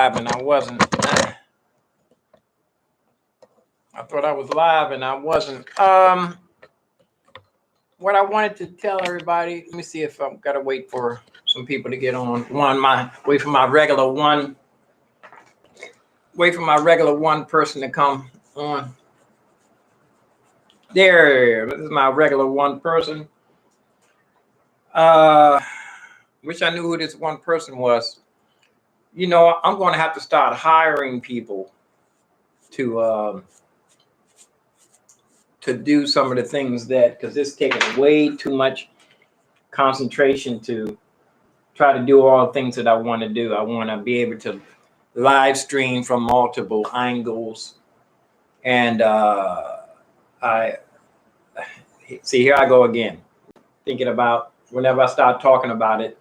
live and I wasn't. I thought I was live and I wasn't. What I wanted to tell everybody, let me see if I've got to wait for some people to get on. Wait for my regular one person to come on. There, this is my regular one person. Wish I knew who this one person was. You know, I'm going to have to start hiring people to do some of the things because it's taking way too much concentration to try to do all the things that I want to do. I want to be able to live stream from multiple angles. And I see, here I go again, thinking about whenever I start talking about it,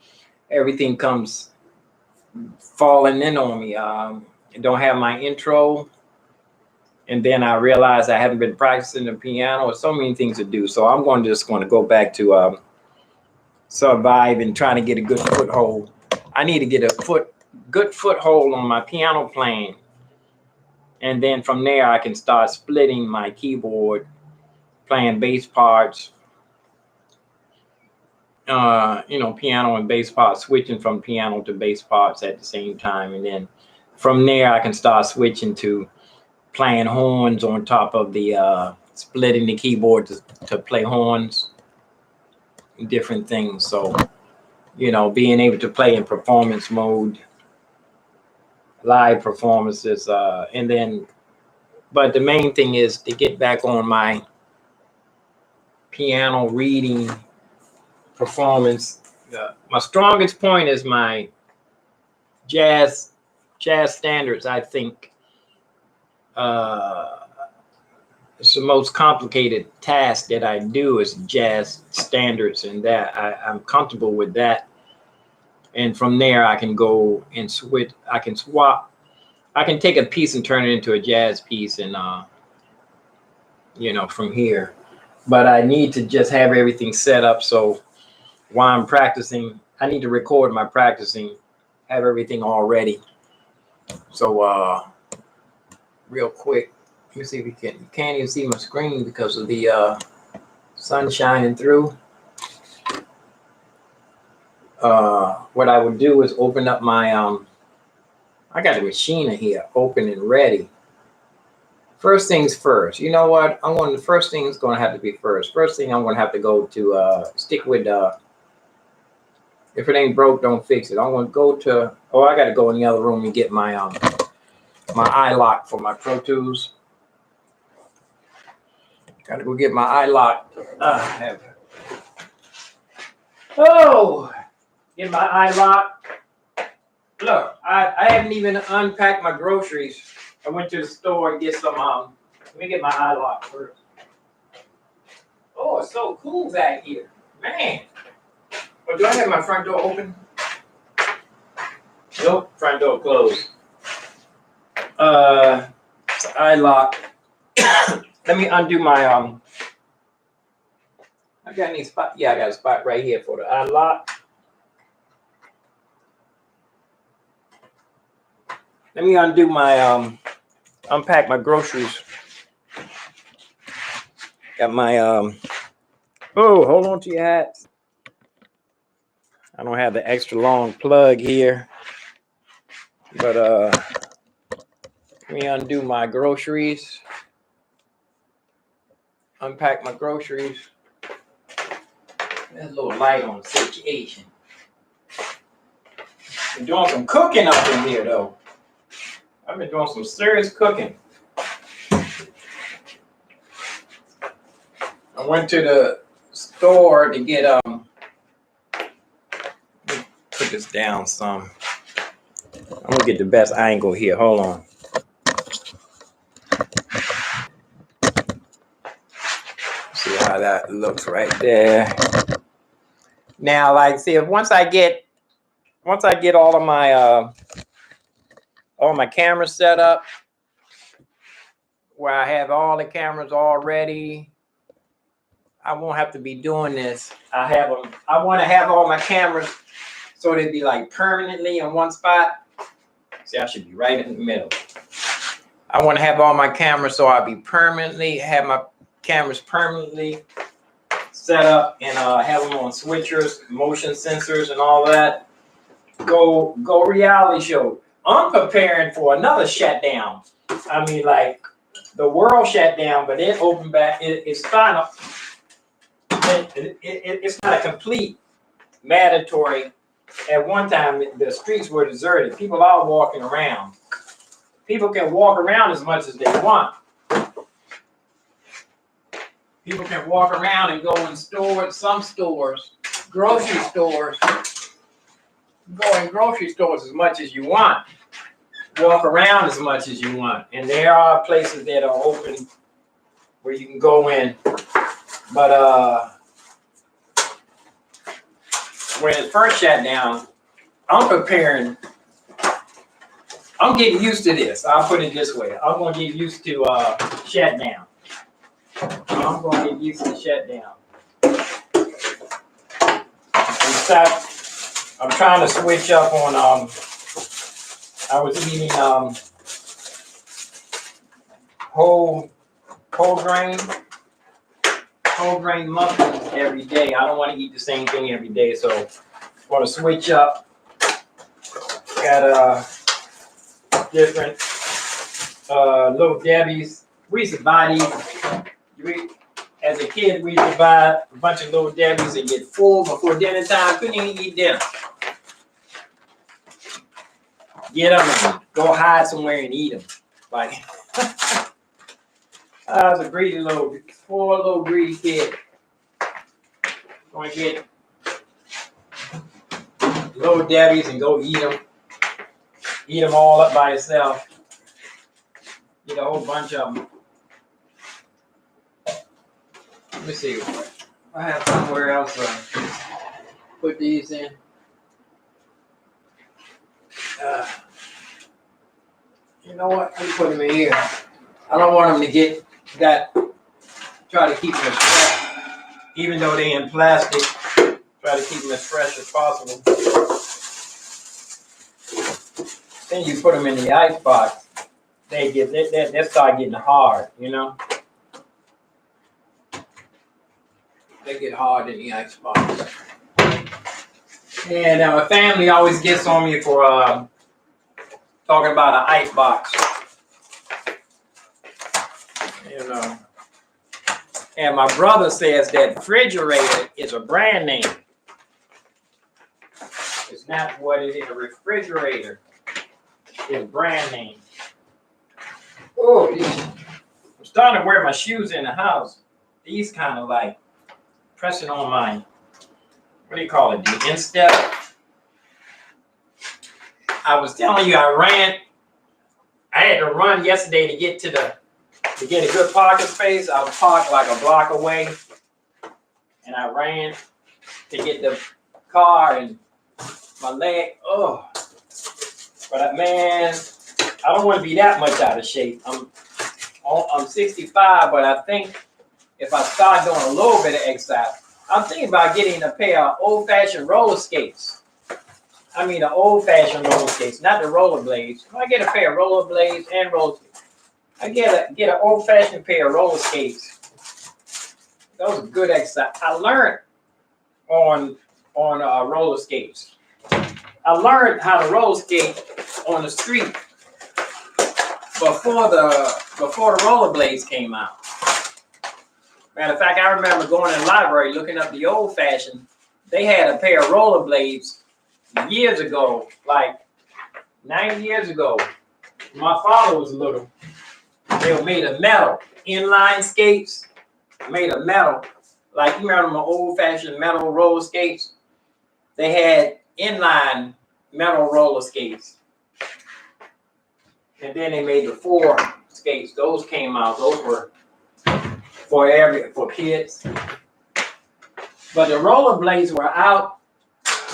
everything comes falling in on me. I don't have my intro. And then I realized I haven't been practicing the piano. There's so many things to do. So I'm just going to go back to survive and trying to get a good foothold. I need to get a good foothold on my piano playing. And then from there, I can start splitting my keyboard, playing bass parts, piano and bass parts, switching from piano to bass parts at the same time. And then from there, I can start switching to playing horns on top of the splitting the keyboard to play horns, different things. So, being able to play in performance mode, live performances, but the main thing is to get back on my piano reading performance. My strongest point is my jazz standards. I think it's the most complicated task that I do is jazz standards, and that I'm comfortable with that. And from there, I can go and switch. I can swap. I can take a piece and turn it into a jazz piece, and from here. But I need to just have everything set up so while I'm practicing, I need to record my practicing, have everything all ready. So real quick, let me see if you can't even see my screen because of the sun shining through. What I would do is open up my I got a machine here open and ready. First things first. You know what? The first thing is going to have to be first. First thing I'm going to have to go to stick with if it ain't broke, don't fix it. I'm going to go to I got to go in the other room and get my my iLok for my Pro Tools. Got to go get my iLok. Get my iLok. Look, I haven't even unpacked my groceries. I went to the store and get some. Let me get my iLok first. Oh, it's so cool back here, man. Oh, do I have my front door open? Nope, front door closed. iLok. Let me undo my I got any spot? Yeah, I got a spot right here for the iLok. Let me undo my unpack my groceries. Got my hold on to your hats. I don't have the extra long plug here. But let me undo my groceries. Unpack my groceries. There's a little light on the situation. Been doing some cooking up in here though. I've been doing some serious cooking. I went to the store to get let me put this down some. I'm gonna get the best angle here. Hold on. See how that looks right there. Now, once I get all of my cameras set up, where I have all the cameras all ready, I won't have to be doing this. I want to have all my cameras so they'd be like permanently in one spot. See, I should be right in the middle. I want to have all my cameras so I'll be have my cameras permanently set up and have them on switchers, motion sensors, and all that. Go reality show. I'm preparing for another shutdown. I mean, like the world shut down, but it opened back. It's kind of it's not a complete mandatory. At one time, the streets were deserted. People are walking around. People can walk around as much as they want. People can walk around and go in stores, some stores, grocery stores. Go in grocery stores as much as you want. Walk around as much as you want. And there are places that are open where you can go in. But when it first shut down, I'm getting used to this. I'll put it this way. I'm going to get used to shutdown. I'm going to get used to shutdown. In fact, I'm trying to switch up on, I was eating whole grain muffins every day. I don't want to eat the same thing every day, so I want to switch up. Got different Little Debbie's. We used to buy these. As a kid, we used to buy a bunch of Little Debbie's and get full before dinner time. Couldn't even eat dinner. Get them and go hide somewhere and eat them. Like, I was a poor little greedy kid. Going to get Little Debbie's and go eat them. Eat them all up by yourself. Get a whole bunch of them. Let me see. I have somewhere else to put these in. You know what? Let me put them in here. I don't want them to get that. Try to keep them as fresh. Even though they're in plastic, try to keep them as fresh as possible. Then you put them in the ice box. They start getting hard, you know. They get hard in the ice box. And my family always gets on me for talking about an ice box. You know. And my brother says that refrigerator is a brand name. It's not what it is. A refrigerator is a brand name. Oh, I'm starting to wear my shoes in the house. These kind of like pressing on my, what do you call it, the instep. I was telling you, I had to run yesterday to get to get a good parking space. I was parked like a block away, and I ran to get the car, and my leg, but man, I don't want to be that much out of shape. I'm 65, but I think if I start doing a little bit of exercise, I'm thinking about getting a pair of old-fashioned roller skates. I mean, the old-fashioned roller skates, not the rollerblades. I get a pair of rollerblades and roller skates. I get an old-fashioned pair of roller skates. Those are good exercise. I learned on roller skates. I learned how to roller skate on the street before the rollerblades came out. Matter of fact, I remember going in the library looking up the old-fashioned. They had a pair of rollerblades years ago, like 9 years ago. My father was little. They were made of metal, inline skates, made of metal. Like, you remember my old-fashioned metal roller skates? They had inline metal roller skates. And then they made the 4 skates. Those came out. Those were for kids. But the rollerblades were out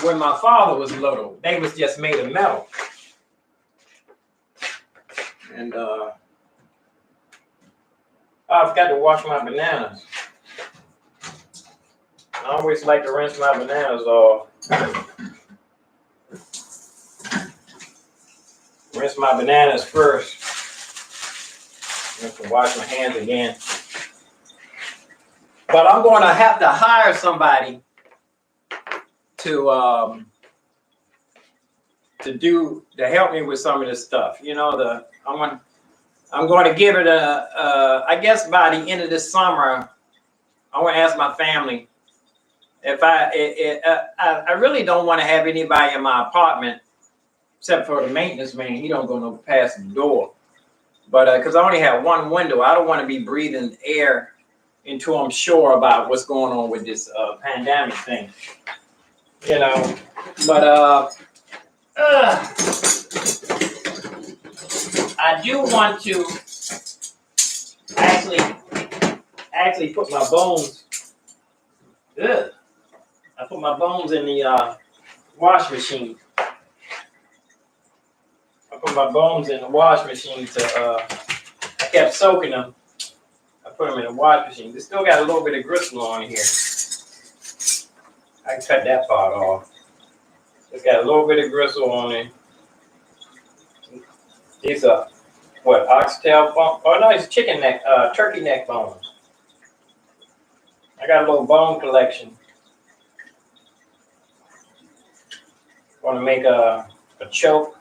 when my father was little. They was just made of metal. And I forgot to wash my bananas. I always like to rinse my bananas off. Rinse rinse my bananas first. I have to wash my hands again. But I'm going to have to hire somebody to help me with some of this stuff. You know, I'm going to give it I guess by the end of this summer, I want to ask my family if I really don't want to have anybody in my apartment except for the maintenance man. He don't go no past the door. But because I only have one window, I don't want to be breathing air until I'm sure about what's going on with this pandemic thing. You know, but I do want to actually put my bones. I put my bones in the wash machine. I put my bones in the wash machine to. I kept soaking them. I put them in the wash machine. They still got a little bit of gristle on here. I can cut that part off. It's got a little bit of gristle on it. These are what, oxtail bone? Oh no, it's chicken neck, turkey neck bones. I got a little bone collection. Want to make a choke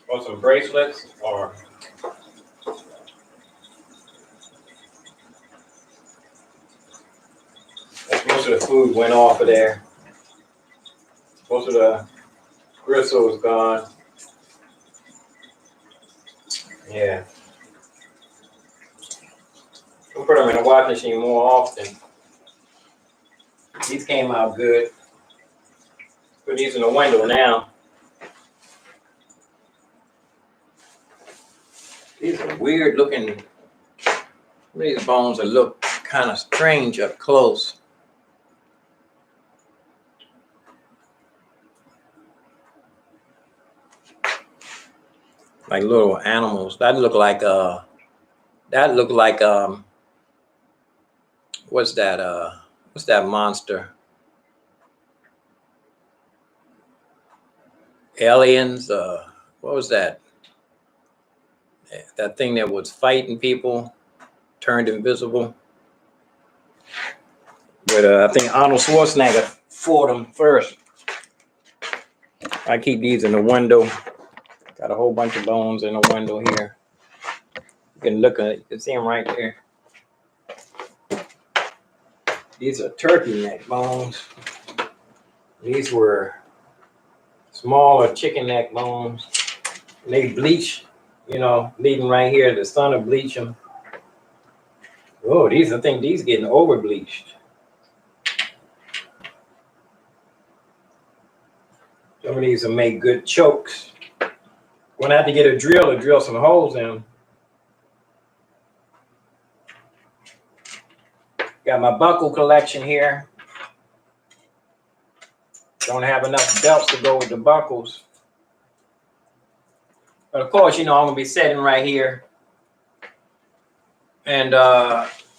or some bracelets or most of the food went off of there. Most of the gristle is gone. Yeah. We'll put them in the wash machine more often. These came out good. Put these in the window now. These are weird looking. These bones that look kind of strange up close. Like little animals. That look like what's that monster? Aliens, what was that? That thing that was fighting people, turned invisible. But I think Arnold Schwarzenegger fought them first. I keep these in the window. Got a whole bunch of bones in the window here. You can look at it, you can see them right there. These are turkey neck bones. These were smaller chicken neck bones. And they bleach, you know, leaving right here. The sun will bleach them. Oh, I think these getting over bleached. Some of these will make good chokes. When I have to get a drill to drill some holes in them. Got my buckle collection here. Don't have enough belts to go with the buckles. But of course, you know, I'm gonna be sitting right here and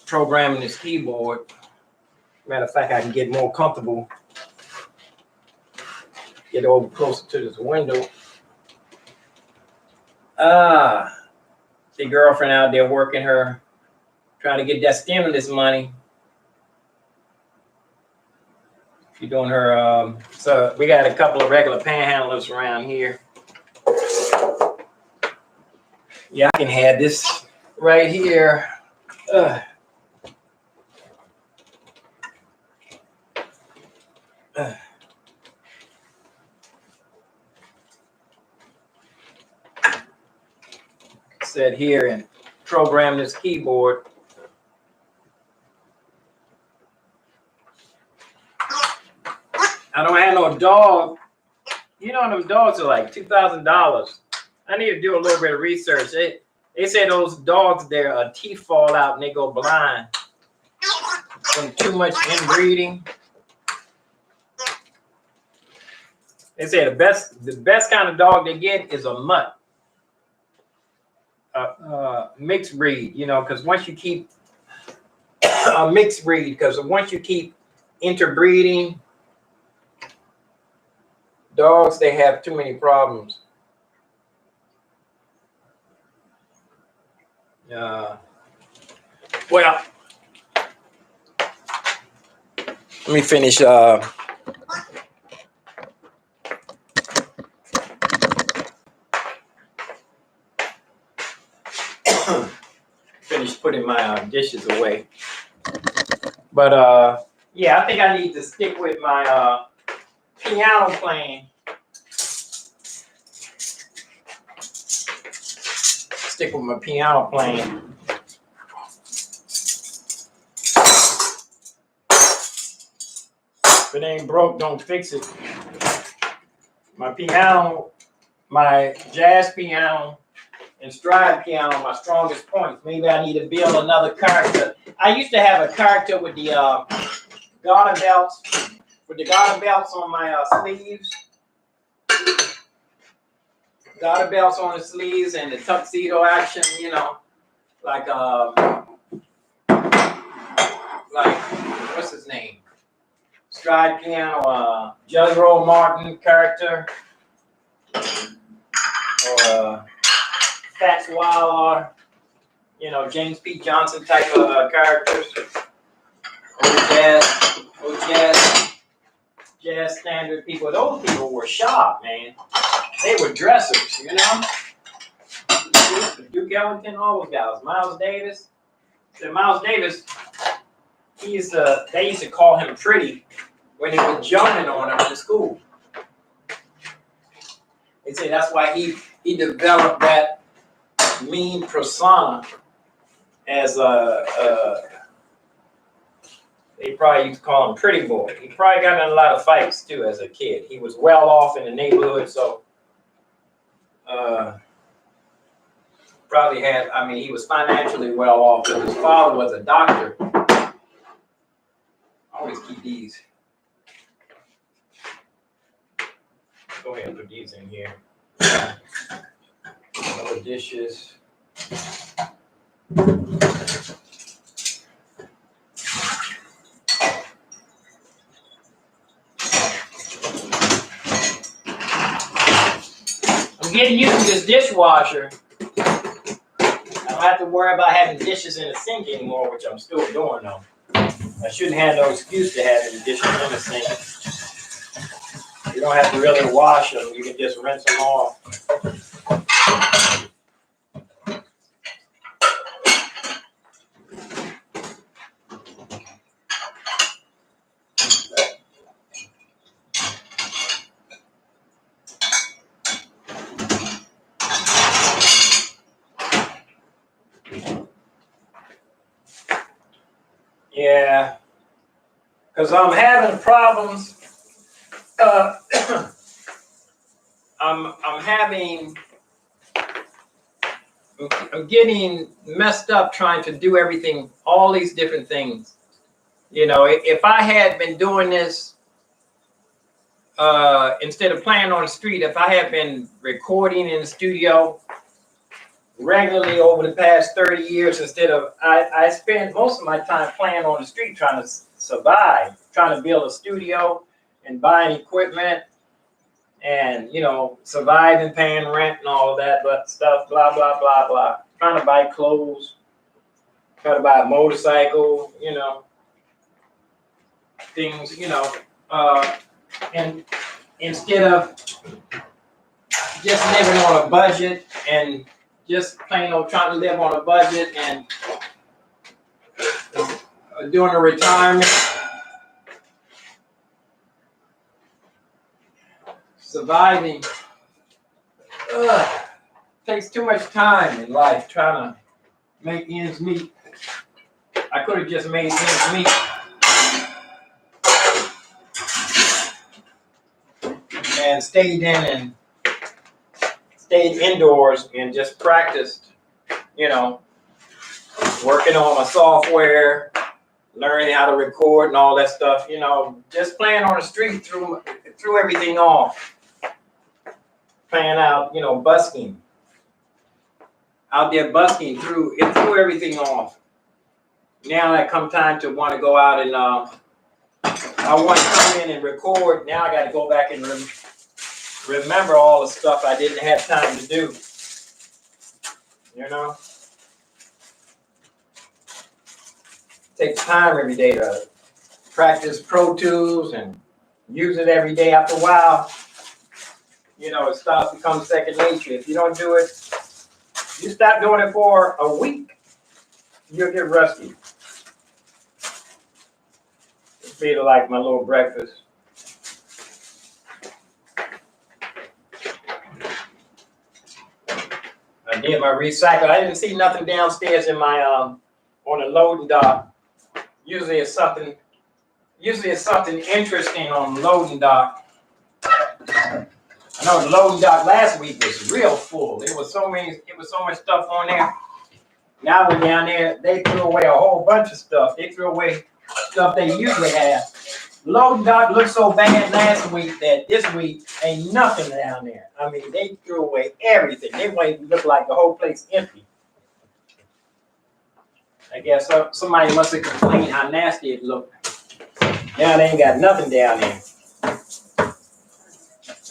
programming this keyboard. Matter of fact, I can get more comfortable. Get over closer to this window. The girlfriend out there working her, trying to get that stimulus money. She's doing her, so we got a couple of regular panhandlers around here. Yeah, I can have this right here. Sit here and program this keyboard. I don't have no dog. You know, them dogs are like $2,000. I need to do a little bit of research. They say those dogs, their teeth fall out and they go blind from too much inbreeding. They say the best kind of dog they get is a mutt, mixed breed. You know, because once you keep a mixed breed, because once you keep interbreeding dogs, they have too many problems. Well, let me finish. Finish putting my dishes away. But yeah, I think I need to stick with my piano playing. Stick with my piano playing. If it ain't broke, don't fix it. My piano, my jazz piano and stride piano, my strongest points. Maybe I need to build another character. I used to have a character with the garter belts, on my sleeves. Garter belts on the sleeves and the tuxedo action, you know, like what's his name? Stride piano, Judge Roll Martin character, or Fats Waller, you know, James P. Johnson type of characters, old jazz standard people. Those people were sharp, man. They were dressers, you know. Duke Ellington, all those guys. Miles Davis. So Miles Davis, they used to call him pretty when he was jumping on him in school. They say that's why he developed that mean persona as they probably used to call him pretty boy. He probably got in a lot of fights too as a kid. He was well off in the neighborhood, so probably had, I mean, he was financially well off because his father was a doctor. I always keep these. Go ahead and put these in here. Other dishes. I'm getting used to this dishwasher. I don't have to worry about having dishes in the sink anymore, which I'm still doing though. I shouldn't have no excuse to having dishes in the sink. You don't have to really wash them. You can just rinse them off. Yeah, because I'm having problems. I'm getting messed up trying to do everything, all these different things. You know, if I had been doing this instead of playing on the street, if I had been recording in the studio regularly over the past 30 years instead of, I spend most of my time playing on the street trying to survive, trying to build a studio and buying equipment and, you know, surviving, paying rent and all of that but stuff, blah, blah, blah, blah. Trying to buy clothes, trying to buy a motorcycle, you know, things, you know, and instead of just living on a budget and just plain old trying to live on a budget and doing a retirement, surviving, takes too much time in life trying to make ends meet. I could have just made ends meet and stayed indoors and just practiced, you know, working on my software, learning how to record and all that stuff, you know, just playing on the street threw everything off. Playing out, you know, busking. Out there busking threw everything off. Now that come time to want to go out and I want to come in and record. Now I got to go back and remember all the stuff I didn't have time to do. You know? take time every day to practice Pro Tools and use it every day. After a while, you know, it starts to become second nature. If you don't do it, you stop doing it for a week, you'll get rusty. It's feel like my little breakfast. I did my recycle. I didn't see nothing downstairs in my on the loading dock. Usually it's something interesting on the loading dock. I know the loading dock last week was real full. It was so much stuff on there. Now we're down there, they threw away a whole bunch of stuff. They threw away stuff they usually have. Loading dock looked so bad last week that this week ain't nothing down there. I mean, they threw away everything. They made it look like the whole place empty. I guess somebody must have complained how nasty it looked. Now they ain't got nothing down there.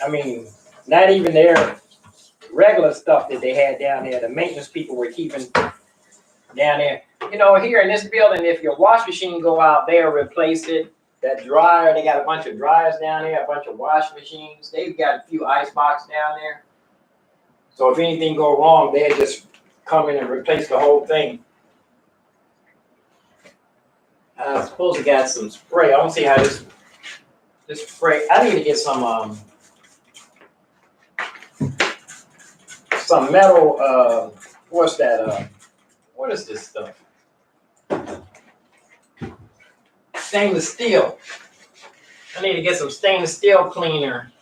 I mean, not even their regular stuff that they had down there. The maintenance people were keeping down there. You know, here in this building, if your wash machine go out, they'll replace it. That dryer, they got a bunch of dryers down there, a bunch of wash machines. They've got a few ice boxes down there. So if anything go wrong, they'll just come in and replace the whole thing. I suppose it got some spray. I don't see how this spray. I need to get some metal. What's that? What is this stuff? Stainless steel. I need to get some stainless steel cleaner.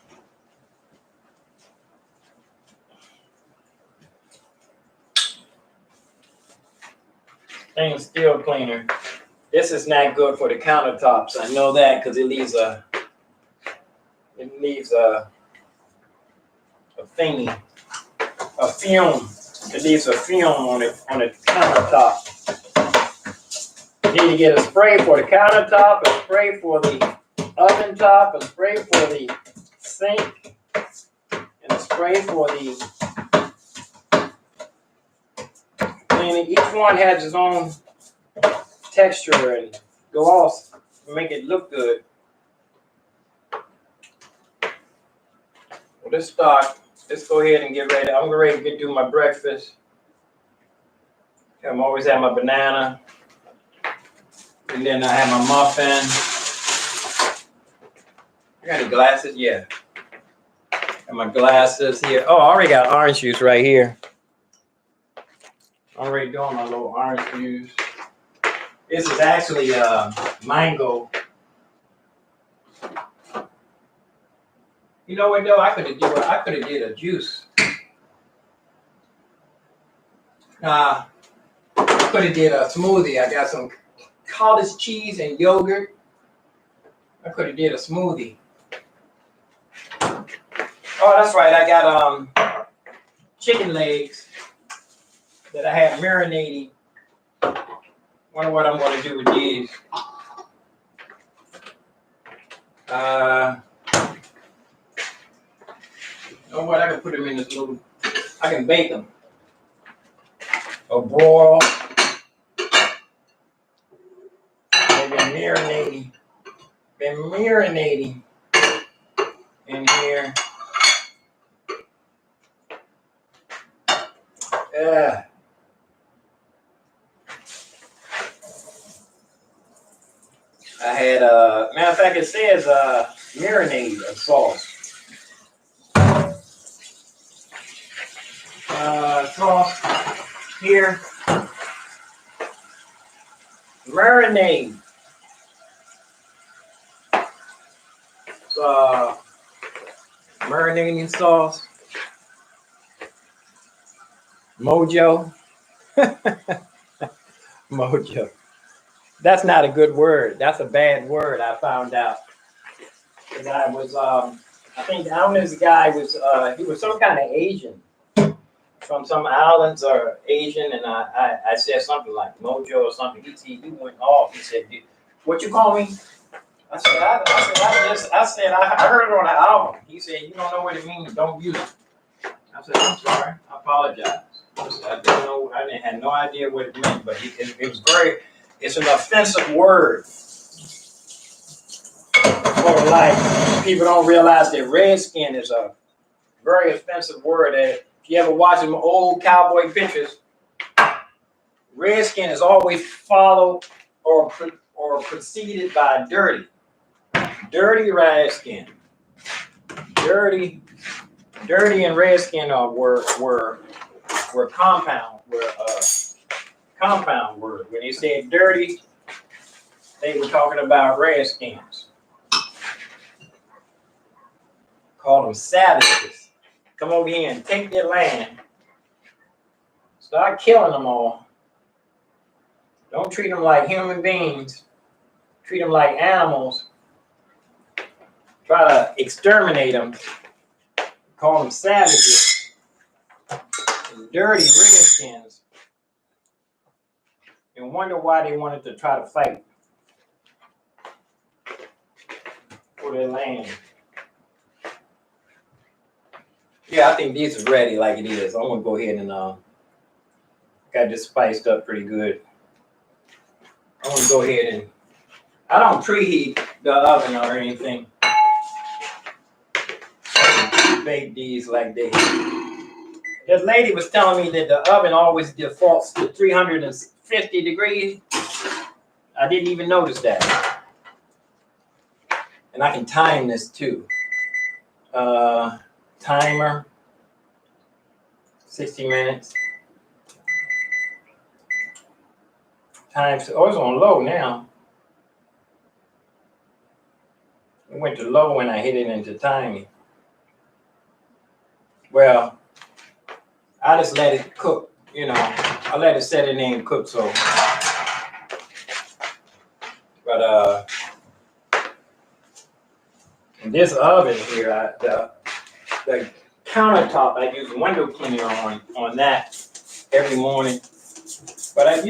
Stainless steel cleaner. This is not good for the countertops. I know that because it leaves a thingy, a fume. It leaves a fume on the countertop. You need to get a spray for the countertop, a spray for the oven top, a spray for the sink, and a spray for the cleaning. Each one has its own texture and gloss to make it look good. Well, let's start. Let's go ahead and get ready. I'm ready to do my breakfast. I'm always have my banana. And then I have my muffin. I got any glasses? Yeah. Got my glasses here. Oh, I already got orange juice right here. Already doing my little orange juice. This is actually mango. You know what though? I could have did a juice. I could have did a smoothie. I got some cottage cheese and yogurt. I could have did a smoothie. Oh, that's right. I got chicken legs that I had marinating. Wonder what I'm going to do with these. You know what? I can put them in this little. I can bake them or broil. They've been marinating in here. Yeah. I had matter of fact, it says marinade sauce. Sauce here. Marinade. Marinating sauce. Mojo. Mojo. That's not a good word. That's a bad word, I found out. And I was, I think the owner's guy was, he was some kind of Asian. From some islands or Asian, and I said something like Mojo or something. He went off. He said, "What you call me?" I said, I heard it on the album. He said, "You don't know what it means. Don't use it." I said, "I'm sorry. I apologize." I said, I didn't know. I had no idea what it meant, but it was very. It's an offensive word. Sort of like people don't realize that redskin is a very offensive word. That if you ever watch them old cowboy pictures, redskin is always followed or preceded by dirty. Dirty redskin. Dirty and redskin were compound word. When they said dirty, they were talking about redskins. Call them savages. Come over here and take their land. Start killing them all. Don't treat them like human beings. Treat them like animals. Try to exterminate them. Call them savages. Dirty redskins. And wonder why they wanted to try to fight for their land. Yeah, I think this is ready like it is. I'm gonna go ahead and got this spiced up pretty good. I'm gonna go ahead and I don't preheat the oven or anything. Bake these like this. This lady was telling me that the oven always defaults to 350 degrees. I didn't even notice that. And I can time this too. Timer, 60 minutes. It's on low now. It went to low when I hit it into timing. Well, I just let it cook, I let it set in there and cook, so. But this oven here, the countertop, I use window cleaner on that every morning. But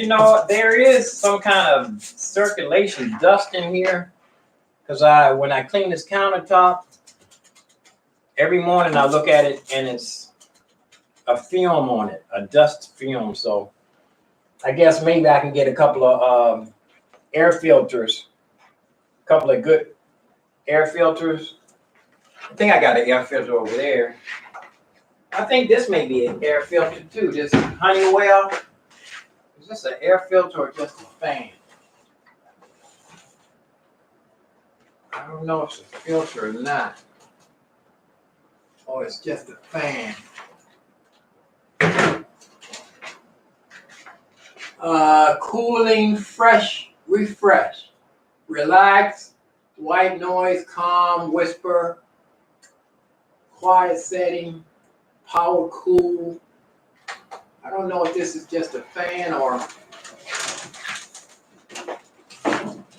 there is some kind of circulation dust in here, because when I clean this countertop, every morning I look at it and it's a film on it, a dust film. So I guess maybe I can get a couple of air filters, a couple of good air filters. I think I got an air filter over there. I think this may be an air filter too. This Honeywell. Is this an air filter or just a fan? I don't know if it's a filter or not. Oh, it's just a fan. Cooling, fresh, refresh, relax, white noise, calm, whisper, quiet setting, power cool. I don't know if this is just a fan or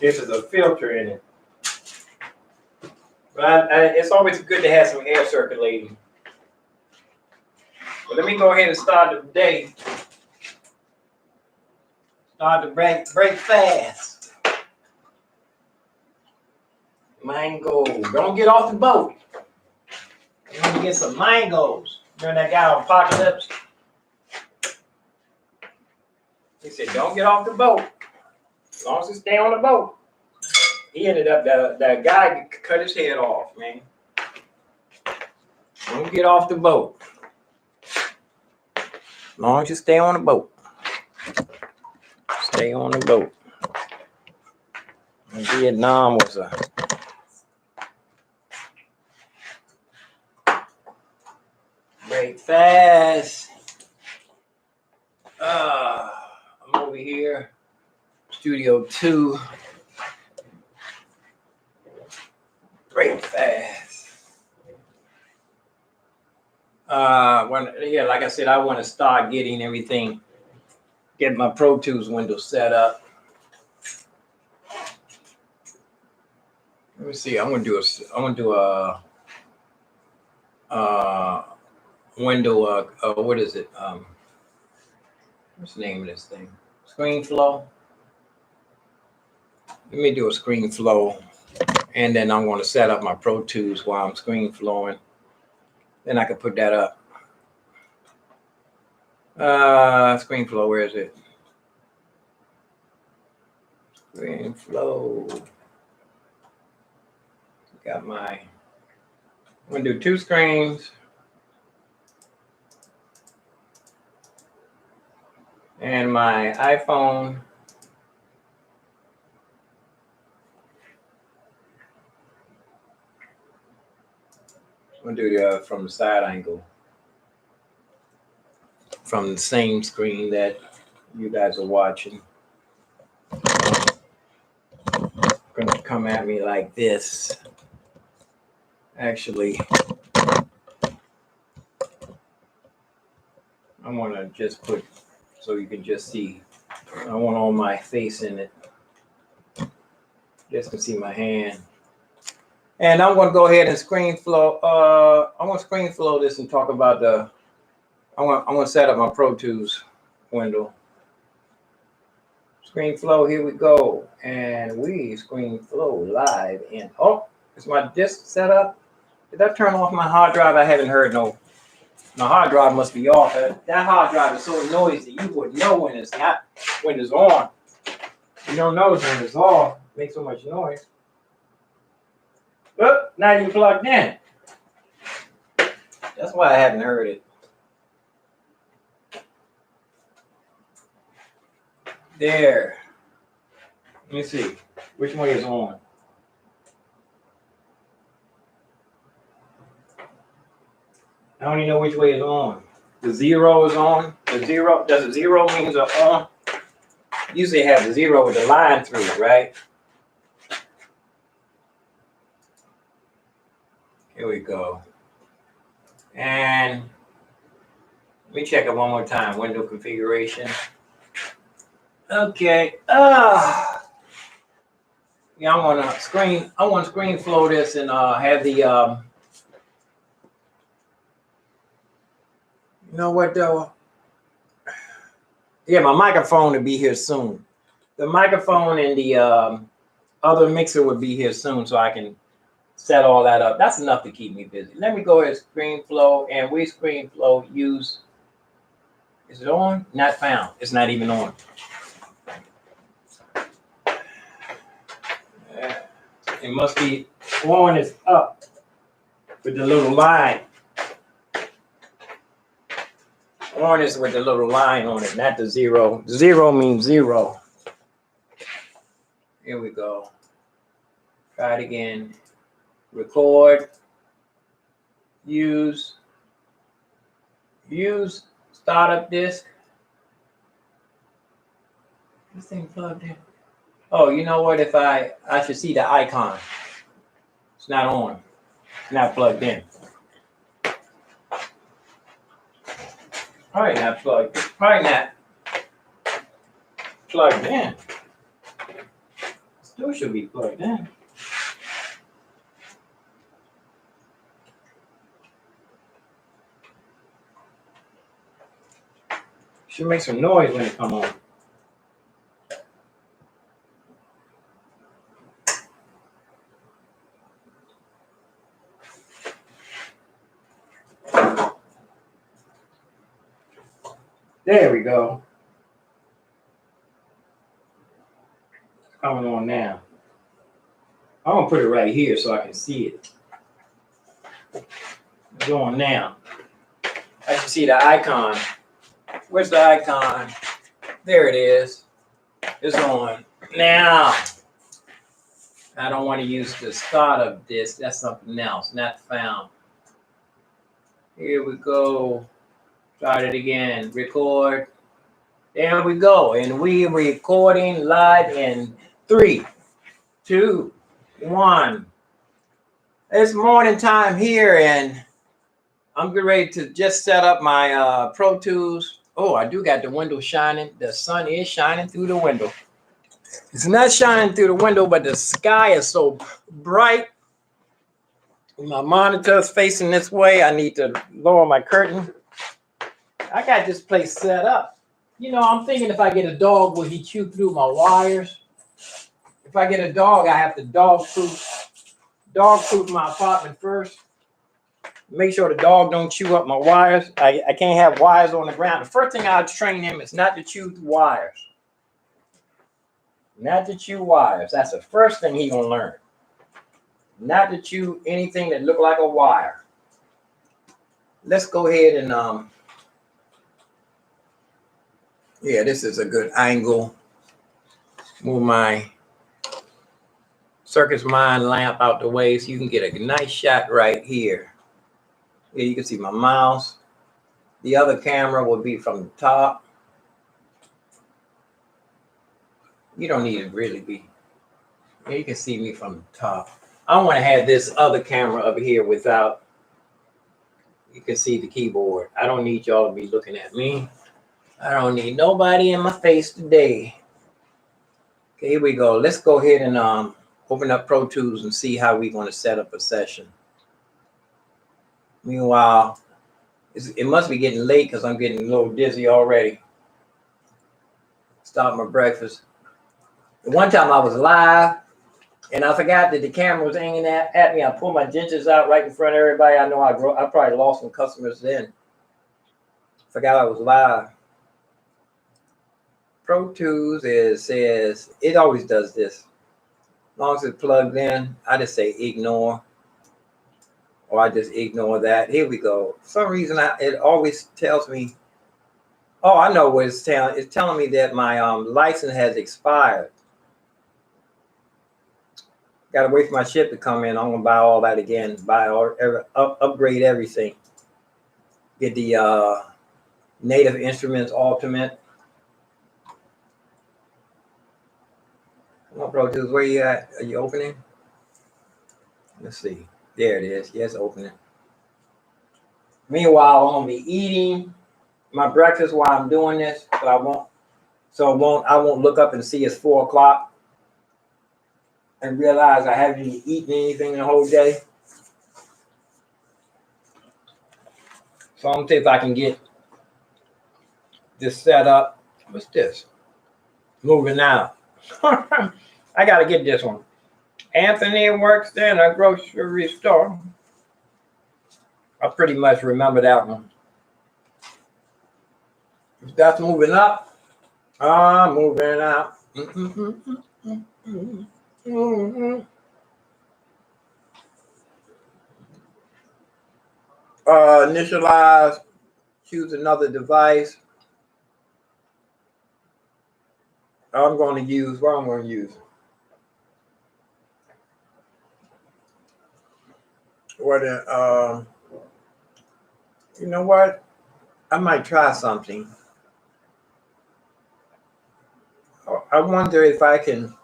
this is a filter in it. But it's always good to have some air circulating. But let me go ahead and start the day. Start to break fast. Mango. Don't get off the boat. You want to get some mangoes. Remember that guy on Apocalypse? He said, don't get off the boat. As long as you stay on the boat. He ended up, that guy cut his head off, man. Don't get off the boat. As long as you stay on the boat. Stay on the boat. And Vietnam was a break fast. I'm over here, Studio 2. Break fast. Like I said, I want to start getting everything. Get my Pro Tools window set up. Let me see. I'm gonna do a window. What is it? What's the name of this thing? ScreenFlow. Let me do a ScreenFlow, and then I'm going to set up my Pro Tools while I'm ScreenFlowing. Then I can put that up. ScreenFlow, where is it? ScreenFlow. Got my, I'm gonna do 2 screens. And my iPhone. I'm gonna do the from the side angle. From the same screen that you guys are watching. Gonna come at me like this. Actually, I want to just put so you can just see. I want all my face in it. Just can see my hand. And I'm going to go ahead and ScreenFlow. I want to ScreenFlow this and talk about the. I want to set up my Pro Tools window. ScreenFlow, here we go, and we ScreenFlow live. And oh, is my disk set up? Did I turn off my hard drive? I haven't heard no. My hard drive must be off. That hard drive is so noisy. You wouldn't know when it's not, when it's on. You don't know when it's off. It makes so much noise. Oh, now you plugged in. That's why I haven't heard it. There. Let me see. Which one is on? I don't even know which way is on. The 0 is on. The 0, does the 0 means are on? Usually have the 0 with the line through it, right? Here we go. And let me check it one more time. Window configuration. Okay. Yeah, I want to ScreenFlow this and have the you know what though? Yeah, my microphone will be here soon. The microphone and the other mixer would be here soon, so I can set all that up. That's enough to keep me busy. Let me go ahead and ScreenFlow, and we ScreenFlow use. Is it on? Not found. It's not even on. It must be on. Is up with the little line. On is with the little line on it, not the 0. 0 means 0. Here we go. Try it again. Record. Use startup disk. This thing plugged in. Oh, you know what? If I should see the icon. It's not on. It's not plugged in. Probably not plugged in. Still should be plugged in. Should make some noise when it come on. There we go. It's coming on now. I'm gonna put it right here so I can see it. It's on now. I should see the icon. Where's the icon? There it is. It's on now. I don't want to use the startup disk. That's something else, not found. Here we go. Start it again. Record. There we go. And we recording live in 3, 2, 1. It's morning time here, and I'm getting ready to just set up my Pro Tools. Oh, I do got the window shining. The sun is shining through the window. It's not shining through the window, but the sky is so bright. My monitor's facing this way. I need to lower my curtain. I got this place set up. You know, I'm thinking if I get a dog, will he chew through my wires? If I get a dog, I have to dog-proof my apartment first. Make sure the dog don't chew up my wires. I can't have wires on the ground. The first thing I'll train him is not to chew the wires. Not to chew wires. That's the first thing he gonna learn. Not to chew anything that look like a wire. Let's go ahead and yeah, this is a good angle. Move my Circus Mind lamp out the way so you can get a nice shot right here. Yeah, you can see my mouse. The other camera will be from the top. You don't need to really be. Yeah, you can see me from the top. I want to have this other camera up here without, you can see the keyboard. I don't need y'all to be looking at me. I don't need nobody in my face today. Okay, here we go. Let's go ahead and open up Pro Tools and see how we're going to set up a session. Meanwhile, it must be getting late because I'm getting a little dizzy already. Stop my breakfast. One time I was live and I forgot that the camera was hanging at me. I pulled my dentures out right in front of everybody. I know I probably lost some customers then. Forgot I was live. Pro Tools says it always does this. As long as it's plugged in, I just say ignore. Or I just ignore that. Here we go. For some reason, it always tells me, oh, I know what it's telling. It's telling me that my license has expired. Got to wait for my ship to come in. I'm going to buy all that again. Upgrade everything. Get the Native Instruments Ultimate. Come on, Pro Tools, where you at? Are you opening? Let's see. There it is. Yes, opening. Meanwhile, I'm gonna be eating my breakfast while I'm doing this, but I won't look up and see it's 4 o'clock and realize I haven't even eaten anything the whole day. So I'm gonna see if I can get this set up. What's this? Moving out. I gotta get this one. Anthony works in a grocery store. I pretty much remember that one. That's moving up. Moving out. Initialize. Choose another device. I'm going to use. What I'm going to use. You know what? I might try something. I wonder if I can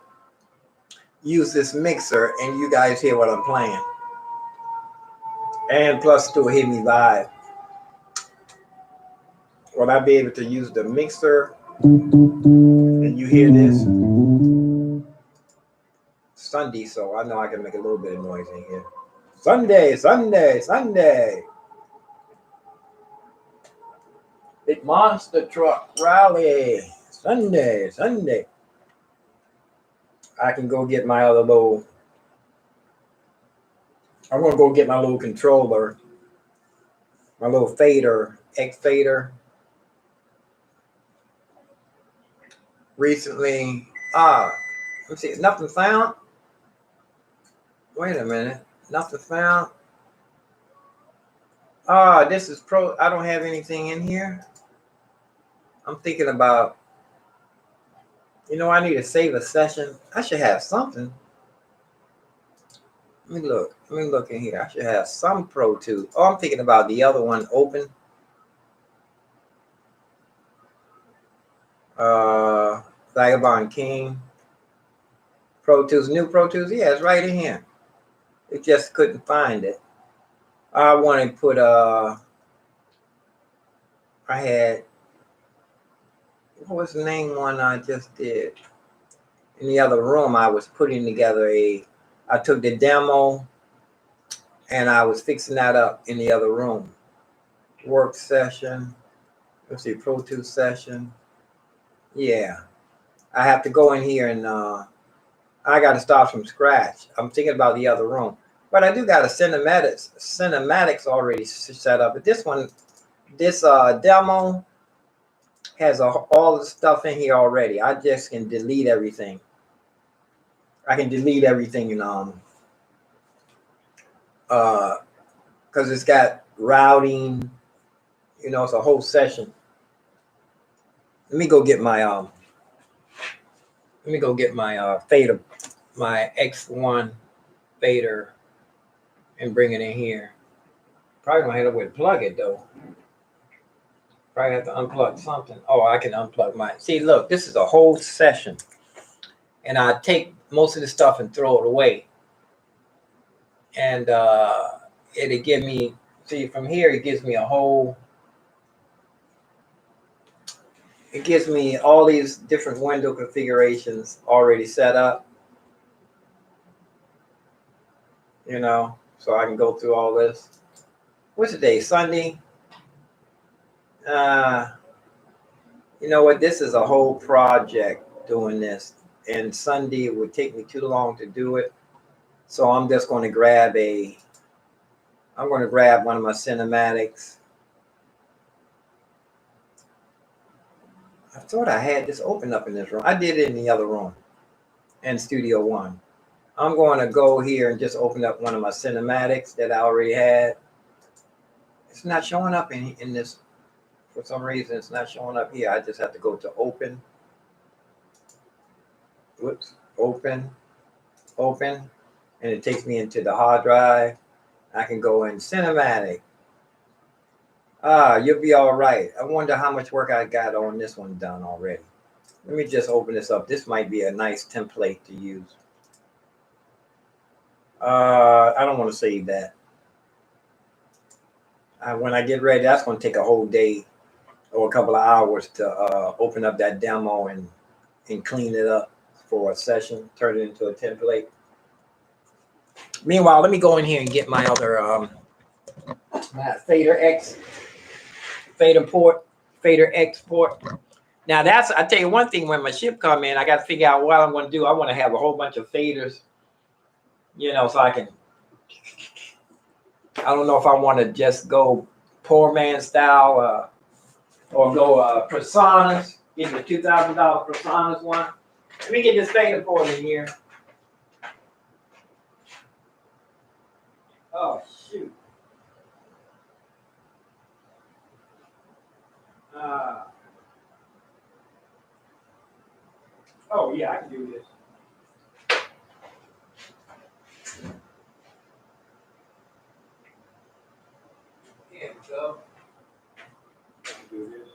use this mixer and you guys hear what I'm playing. And plus still hear me live. Will I be able to use the mixer and you hear this? Sunday, so I know I can make a little bit of noise in here. Sunday, Sunday, Sunday. Big monster truck rally. Sunday, Sunday. I can go get my other little. I'm gonna go get my little controller, my little fader, X fader. Recently, let's see, nothing found. Wait a minute, nothing found. This is pro. I don't have anything in here. I'm thinking about. You know, I need to save a session. I should have something. Let me look in here. I should have some Pro Tools. Oh, I'm thinking about the other one open. Vagabond King. Pro Tools, new Pro Tools. Yeah, it's right in here. It just couldn't find it. I want to put I had, what was the name one I just did? In the other room, I was putting together I took the demo and I was fixing that up in the other room. Work session. Let's see, Pro Tools session. Yeah. I have to go in here and I got to start from scratch. I'm thinking about the other room. But I do got a cinematics already set up. But this one, this demo has all the stuff in here already. I just can delete everything. I can delete everything in because it's got routing, it's a whole session. Let me go get my fader, my X1 fader, and bring it in here. Probably gonna have to plug it though. Probably have to unplug something. Oh, I can unplug mine. See, look, this is a whole session, and I take most of the stuff and throw it away, and it'll give me. See, from here it gives me a whole. It gives me all these different window configurations already set up. So I can go through all this. What's the day? Sunday. You know what? This is a whole project doing this, and Sunday would take me too long to do it. So I'm just going to grab one of my cinematics. I thought I had this open up in this room. I did it in the other room, in Studio One. I'm going to go here and just open up one of my cinematics that I already had. It's not showing up in this. For some reason, it's not showing up here. I just have to go to open. Whoops, open, and it takes me into the hard drive. I can go in cinematic. You'll be all right. I wonder how much work I got on this one done already. Let me just open this up. This might be a nice template to use. I don't want to save that. When I get ready, that's going to take a whole day or a couple of hours to open up that demo and clean it up for a session, turn it into a template. Meanwhile, let me go in here and get my other my fader export. Now I tell you one thing, when my ship come in, I got to figure out what I'm going to do. I want to have a whole bunch of faders, so I can. I don't know if I want to just go poor man style or go PreSonus, get the $2,000 PreSonus one. Let me get this fader port in here. Oh, shoot. Oh, yeah, I can do this. Here we go. I can do this.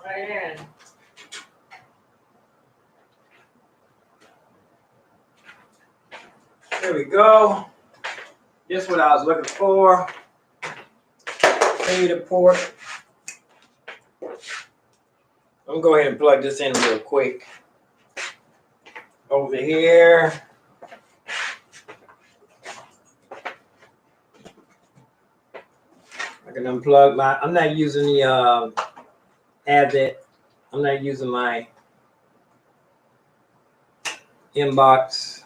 Right in. There we go. This is what I was looking for. Fader port. I'm gonna go ahead and plug this in real quick. Over here. I can unplug I'm not using the Avid. I'm not using my inbox.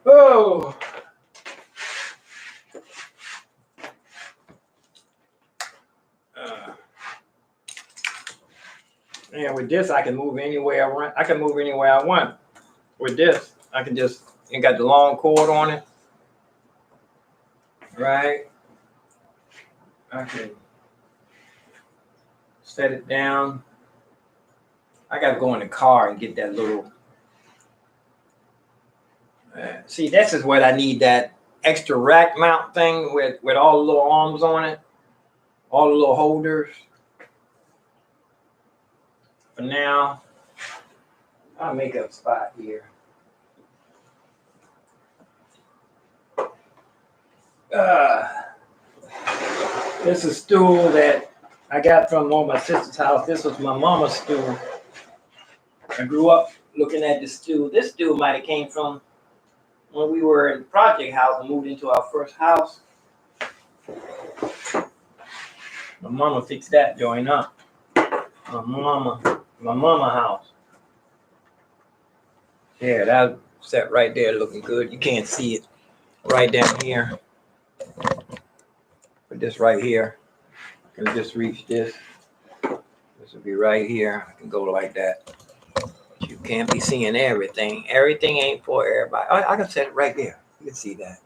Oh. And with this, I can move anywhere I want. I can move anywhere I want. With this, I can just, it got the long cord on it. Right. I can set it down. I got to go in the car and get that little. See, this is what I need, that extra rack mount thing with all the little arms on it, all the little holders. For now, I'll make a spot here. This is a stool that I got from my sister's house. This was my mama's stool. I grew up looking at this stool. This stool might have came from when we were in the project house and moved into our first house. My mama fixed that joint up. My mama house. Yeah, that Set right there, looking good. You can't see it right down here, but this right here, I can just reach this. This will be right here. I can go like that. But you can't be seeing everything. Everything ain't for everybody. I can set it right there. You can see that.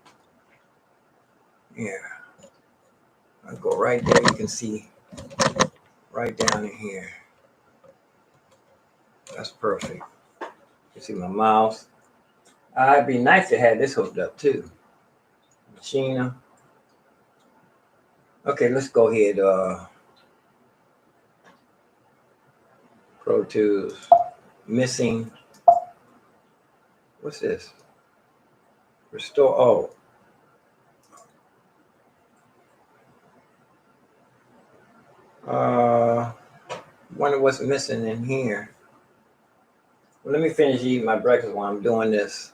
Yeah. I'll go right there. You can see right down in here. That's perfect. You see my mouse. It'd be nice to have this hooked up too. Machina. Okay, let's go ahead. Pro Tools. Missing. What's this? Restore. Wonder what's missing in here. Well, let me finish eating my breakfast while I'm doing this.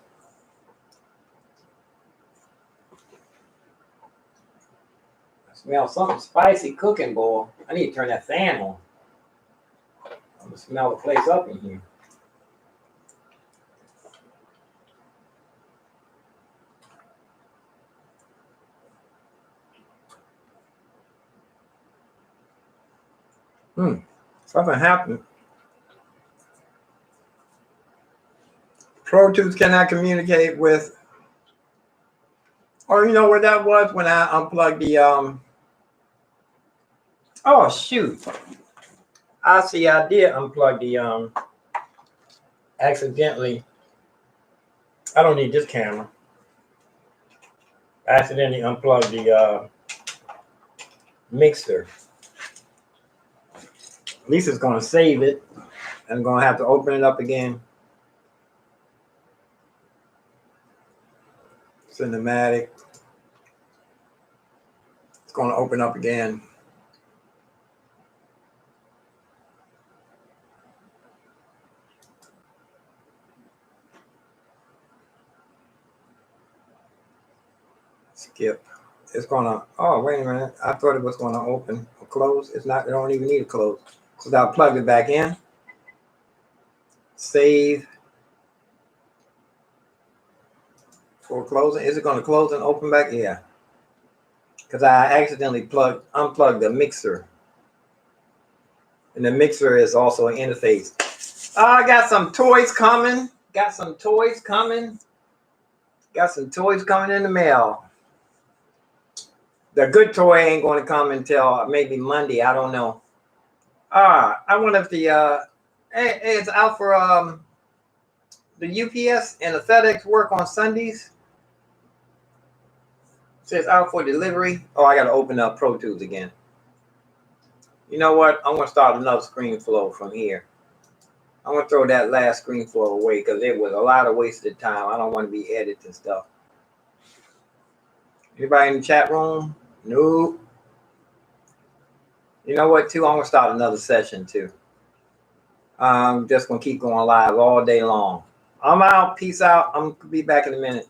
I smell something spicy cooking, boy. I need to turn that fan on. I'm gonna smell the place up in here. Something happened. Pro Tools cannot communicate with, or you know what that was when I unplugged the oh shoot. I see I did unplug the accidentally. I don't need this camera. I accidentally unplugged the mixer. At least it's gonna save it. I'm gonna have to open it up again. Cinematic. It's gonna open up again. Skip. It's gonna, oh, wait a minute. I thought it was gonna open or close. It's not, it don't even need to close. Because I plugged it back in. Save. For closing. Is it gonna close and open back? Yeah. Because I accidentally unplugged the mixer. And the mixer is also an interface. I got some toys coming. Got some toys coming in the mail. The good toy ain't going to come until maybe Monday. I don't know. I wonder if the it's out for the UPS and the FedEx work on Sundays. It says out for delivery. Oh, I got to open up Pro Tools again. You know what? I'm going to start another screen flow from here. I'm going to throw that last screen flow away because it was a lot of wasted time. I don't want to be editing stuff. Anybody in the chat room? Nope. You know what, too? I'm going to start another session, too. I'm just going to keep going live all day long. I'm out. Peace out. I'm going to be back in a minute.